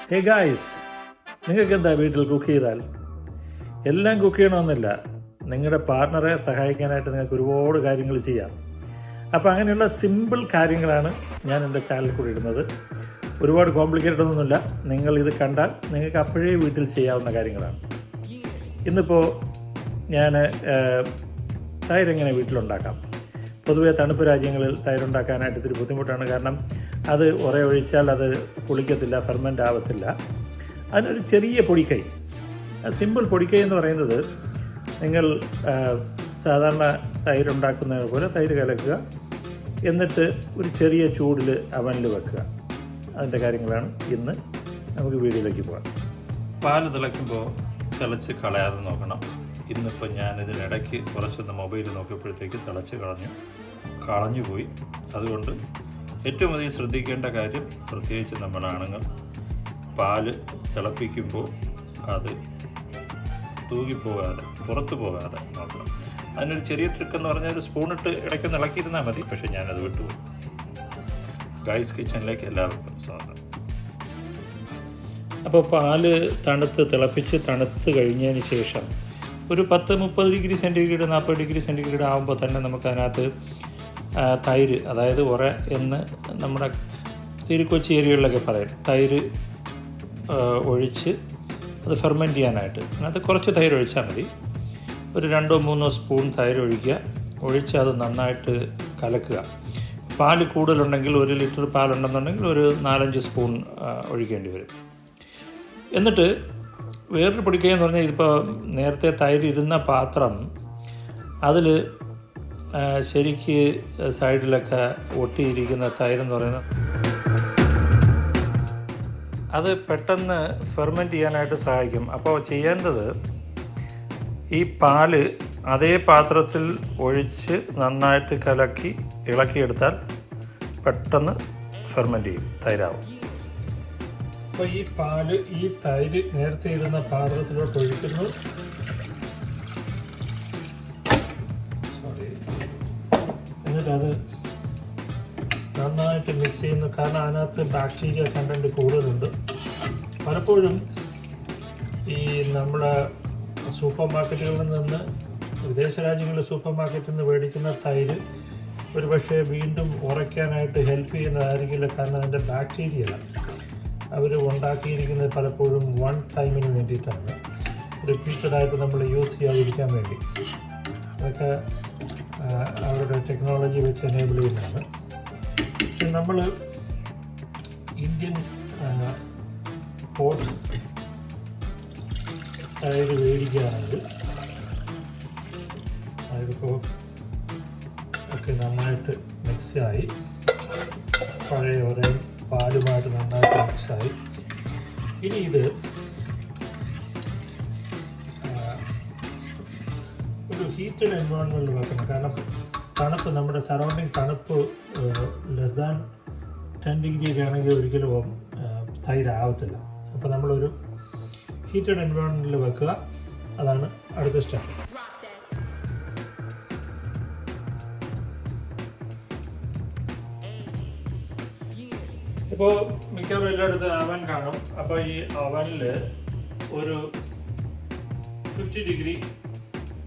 Hey guys, നിങ്ങൾക്ക് എന്താ വീട്ടിൽ കുക്ക് ചെയ്താൽ എല്ലാം കുക്ക് ചെയ്യണമെന്നില്ല. നിങ്ങളുടെ പാർട്ട്ണറെ സഹായിക്കാനായിട്ട് നിങ്ങൾക്ക് ഒരുപാട് കാര്യങ്ങൾ ചെയ്യാം. അപ്പോൾ അങ്ങനെയുള്ള സിമ്പിൾ കാര്യങ്ങളാണ് ഞാൻ എൻ്റെ ചാനലിൽ കൂടി ഇടുന്നത്. ഒരുപാട് കോംപ്ലിക്കേറ്റഡ് ഒന്നുമില്ല. നിങ്ങളിത് കണ്ടാൽ നിങ്ങൾക്ക് അപ്പോഴേ വീട്ടിൽ ചെയ്യാവുന്ന കാര്യങ്ങളാണ്. ഇന്നിപ്പോൾ ഞാൻ തൈരെങ്ങനെ വീട്ടിലുണ്ടാക്കാം. പൊതുവേ തണുപ്പ് രാജ്യങ്ങളിൽ തൈരുണ്ടാക്കാനായിട്ട് ഇത്തിരി ബുദ്ധിമുട്ടാണ്. കാരണം അത് ഉറ ഒഴിച്ചാൽ അത് പുളിക്കത്തില്ല, ഫെർമെൻ്റ് ആവത്തില്ല. അതിനൊരു ചെറിയ പൊടിക്കൈ, സിമ്പിൾ പൊടിക്കൈ എന്ന് പറയുന്നത്, നിങ്ങൾ സാധാരണ തൈരുണ്ടാക്കുന്നത് പോലെ തൈര് കലക്കുക, എന്നിട്ട് ഒരു ചെറിയ ചൂടിൽ അവനിൽ വെക്കുക. അതിൻ്റെ കാര്യങ്ങളാണ് ഇന്ന്. നമുക്ക് വീഡിയോയിലേക്ക് പോകാം. പാല് തിളയ്ക്കുമ്പോൾ തിളച്ച് കളയാതെ നോക്കണം. ഇന്നിപ്പോൾ ഞാനിതിനിടയ്ക്ക് കുറച്ചൊന്ന് മൊബൈൽ നോക്കിയപ്പോഴത്തേക്ക് തിളച്ച് കളഞ്ഞുപോയി. അതുകൊണ്ട് ഏറ്റവും അധികം ശ്രദ്ധിക്കേണ്ട കാര്യം, പ്രത്യേകിച്ച് നമ്മൾ ആണുങ്ങൾ, പാല് തിളപ്പിക്കുമ്പോൾ അത് തൂകിപ്പോകാതെ, പുറത്തു പോകാതെ നോക്കണം. അതിനൊരു ചെറിയ ട്രിക്കെന്ന് പറഞ്ഞാൽ ഒരു സ്പൂണിട്ട് ഇടയ്ക്ക് ഇളക്കിയിരുന്നാൽ മതി. പക്ഷേ ഞാനത് വിട്ടുപോകും. ഗൈസ് കിച്ചണിലേക്ക് എല്ലാവർക്കും സ്വാഗതം. അപ്പോൾ പാല് തിളപ്പിച്ച് തണുത്ത് കഴിഞ്ഞതിന് ശേഷം ഒരു 10-30 ഡിഗ്രി സെൻറ്റിഗ്രേഡ് 40 ഡിഗ്രി സെൻറ്റിഗ്രേഡ് ആകുമ്പോൾ തന്നെ നമുക്കതിനകത്ത് തൈര്, അതായത് ഉറ എന്ന് നമ്മുടെ തിരുക്കൊച്ചി ഏരിയകളിലൊക്കെ പറയും, തൈര് ഒഴിച്ച് അത് ഫെർമെൻറ്റ് ചെയ്യാനായിട്ട് അതിനകത്ത് കുറച്ച് തൈര് ഒഴിച്ചാൽ മതി. ഒരു 2-3 സ്പൂൺ തൈര് ഒഴിച്ച് അത് നന്നായിട്ട് കലക്കുക. പാല് കൂടുതലുണ്ടെങ്കിൽ 1 ലിറ്റർ പാലുണ്ടെന്നുണ്ടെങ്കിൽ ഒരു 4-5 സ്പൂൺ ഒഴിക്കേണ്ടി വരും. എന്നിട്ട് വേറൊരു പൊടിക്കൈ എന്ന് പറഞ്ഞാൽ, ഇതിപ്പോൾ നേരത്തെ തൈര് ഇരുന്ന പാത്രം, അതിൽ ശരിക്ക് സൈഡിലൊക്കെ ഒട്ടിയിരിക്കുന്ന തൈരെന്ന് പറയുന്നത്, അത് പെട്ടെന്ന് ഫെർമെൻറ്റ് ചെയ്യാനായിട്ട് സഹായിക്കും. അപ്പോൾ ചെയ്യേണ്ടത്, ഈ പാല് അതേ പാത്രത്തിൽ ഒഴിച്ച് നന്നായിട്ട് ഇളക്കിയെടുത്താൽ പെട്ടെന്ന് ഫെർമെൻറ്റ് ചെയ്യും, തൈരാവും. അപ്പോൾ ഈ പാല് ഈ തൈര് നേരത്തെ ഇരുന്ന പാത്രത്തിലോട്ട് ഒഴിക്കുന്നു. എന്നിട്ടത് നന്നായിട്ട് മിക്സ് ചെയ്യുന്നു. കാരണം അതിനകത്ത് ബാക്ടീരിയ കണ്ടൻറ്റ് കൂടുതലുണ്ട്. പലപ്പോഴും ഈ നമ്മുടെ സൂപ്പർ മാർക്കറ്റുകളിൽ നിന്ന്, വിദേശ രാജ്യങ്ങളിലെ സൂപ്പർ മാർക്കറ്റിൽ നിന്ന് മേടിക്കുന്ന തൈര് ഒരുപക്ഷെ വീണ്ടും ഉറയ്ക്കാനായിട്ട് ഹെൽപ്പ് ചെയ്യുന്നതായിരിക്കില്ല. കാരണം അതിൻ്റെ ബാക്ടീരിയ അവർ ഉണ്ടാക്കിയിരിക്കുന്നത് പലപ്പോഴും വൺ ടൈമിന് വേണ്ടിയിട്ടാണ്, റിപ്പീറ്റഡായിട്ട് നമ്മൾ യൂസ് ചെയ്യാതിരിക്കാൻ വേണ്ടി. അതൊക്കെ അവരുടെ ടെക്നോളജി വെച്ച് എനേബിൾ ചെയ്യുന്നതാണ്. പക്ഷെ നമ്മൾ ഇന്ത്യൻ പോട്ട് തൈര് മേടിക്കുകയാണെങ്കിൽ അതിപ്പോൾ ഒക്കെ നന്നായിട്ട് മിക്സായി, പഴയ ഒരേ പാലുമായിട്ട് നന്നായിട്ട് മിക്സായി. ഇനി ഇത് ഒരു ഹീറ്റഡ് എൻവയോൺമെൻറ്റിൽ വെക്കണം. കാരണം തണുപ്പ്, നമ്മുടെ സറൗണ്ടിങ് തണുപ്പ് <10 ഡിഗ്രി ഒക്കെ ആണെങ്കിൽ ഒരിക്കലും തൈരാവത്തില്ല. അപ്പോൾ നമ്മളൊരു ഹീറ്റഡ് എൻവയോൺമെൻറ്റിൽ വെക്കുക. അതാണ് അടുത്ത സ്റ്റെപ്പ്. ഇപ്പോൾ മിക്കവാറും എല്ലായിടത്തും അവൻ കാണും. അപ്പോൾ ഈ അവനിൽ ഒരു 50 ഡിഗ്രി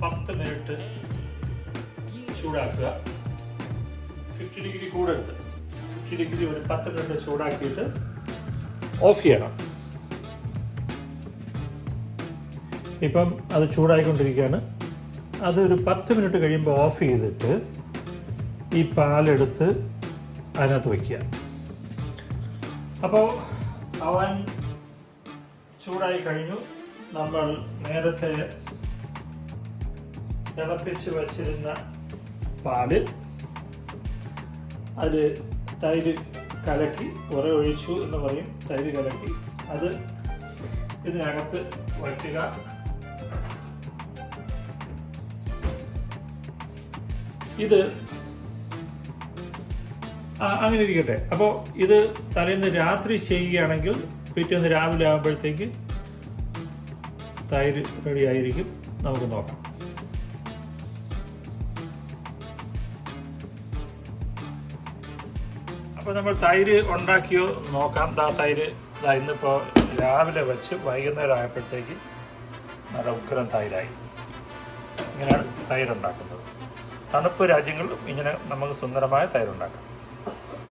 10 മിനിറ്റ് ചൂടാക്കുക. 50 ഡിഗ്രി കൂടരുത്. 50 ഡിഗ്രി ഒരു 10 മിനിറ്റ് ചൂടാക്കിയിട്ട് ഓഫ് ചെയ്യണം. ഇപ്പം അത് ചൂടായിക്കൊണ്ടിരിക്കുകയാണ്. അതൊരു 10 മിനിറ്റ് കഴിയുമ്പോൾ ഓഫ് ചെയ്തിട്ട് ഈ പാലെടുത്ത് അതിനകത്ത് വയ്ക്കുക. അപ്പോൾ അവൻ ചൂടായി കഴിഞ്ഞു. നമ്മൾ നേരത്തെ തിളപ്പിച്ച് വച്ചിരുന്ന പാല്, അതിൽ തൈര് കലക്കി, ഉറ ഒഴിച്ചു എന്ന് പറയും, തൈര് കലക്കി, അത് ഇതിനകത്ത് വയ്ക്കുക. ഇത് അങ്ങനെ ഇരിക്കട്ടെ. അപ്പോൾ ഇത് തലേന്ന് രാത്രി ചെയ്യുകയാണെങ്കിൽ പിറ്റേന്ന് രാവിലെ ആകുമ്പോഴത്തേക്ക് തൈര് റെഡി ആയിരിക്കും. നമുക്ക് നോക്കാം. അപ്പോൾ അപ്പോൾ നമ്മൾ തൈര് ഉണ്ടാക്കിയോ നോക്കാം. തൈര് ഇന്നിപ്പോൾ രാവിലെ വെച്ച് വൈകുന്നേരം ആയപ്പോഴത്തേക്ക് നല്ല ഉഗ്രം തൈരായി. ഇങ്ങനെയാണ് തൈരുണ്ടാക്കുന്നത്. തണുപ്പ് രാജ്യങ്ങളിലും ഇങ്ങനെ നമുക്ക് സുന്ദരമായ തൈരുണ്ടാക്കാം.